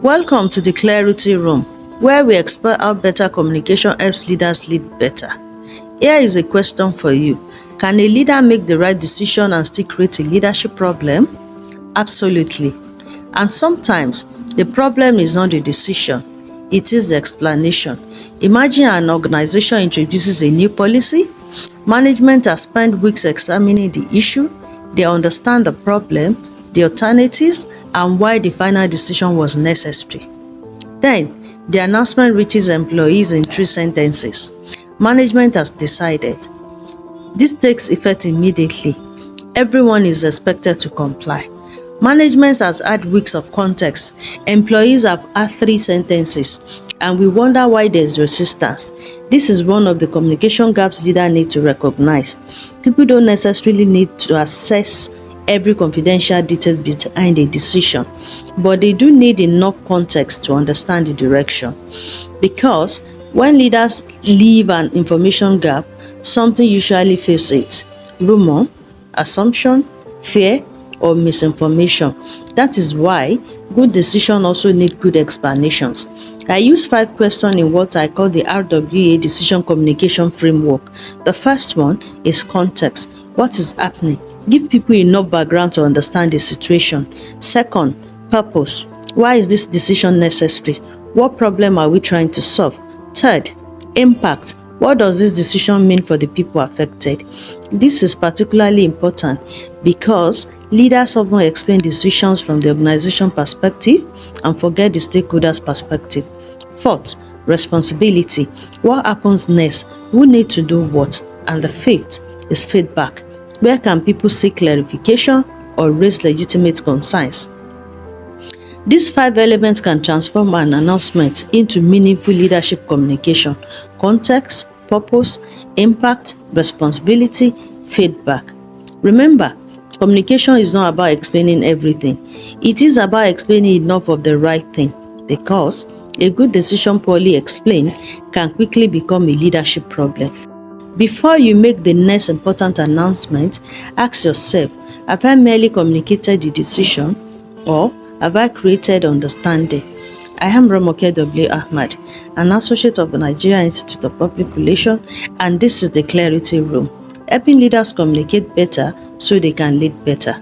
Welcome to the Clarity Room, where we explore how better communication helps leaders lead better. Here is a question for you. Can a leader make the right decision and still create a leadership problem? Absolutely. And sometimes the problem is not the decision, it is the explanation. Imagine an organization introduces a new policy. Management has spent weeks examining the issue. They understand the problem, the alternatives, and why the final decision was necessary. Then, the announcement reaches employees in 3 sentences. Management has decided. This takes effect immediately. Everyone is expected to comply. Management has had weeks of context. Employees have had 3 sentences, and we wonder why there is resistance. This is one of the communication gaps leaders need to recognize. People don't necessarily need to assess every confidential details behind a decision, but they do need enough context to understand the direction. Because when leaders leave an information gap, something usually fills it: rumor, assumption, fear, or misinformation. That is why good decisions also need good explanations. I use 5 questions in what I call the RWA Decision Communication Framework. The first one is context. What is happening? Give people enough background to understand the situation. Second, purpose. Why is this decision necessary? What problem are we trying to solve? Third, impact. What does this decision mean for the people affected? This is particularly important because leaders often explain decisions from the organization perspective and forget the stakeholders' perspective. Fourth, responsibility. What happens next? Who needs to do what? And the fifth is feedback. Where can people seek clarification or raise legitimate concerns? These 5 elements can transform an announcement into meaningful leadership communication: context, purpose, impact, responsibility, feedback. Remember, communication is not about explaining everything. It is about explaining enough of the right thing, because a good decision poorly explained can quickly become a leadership problem. Before you make the next important announcement, ask yourself, have I merely communicated the decision, or have I created understanding? I am Romoke Ahmad, an associate of the Nigerian Institute of Public Relations, and this is the Clarity Room, helping leaders communicate better so they can lead better.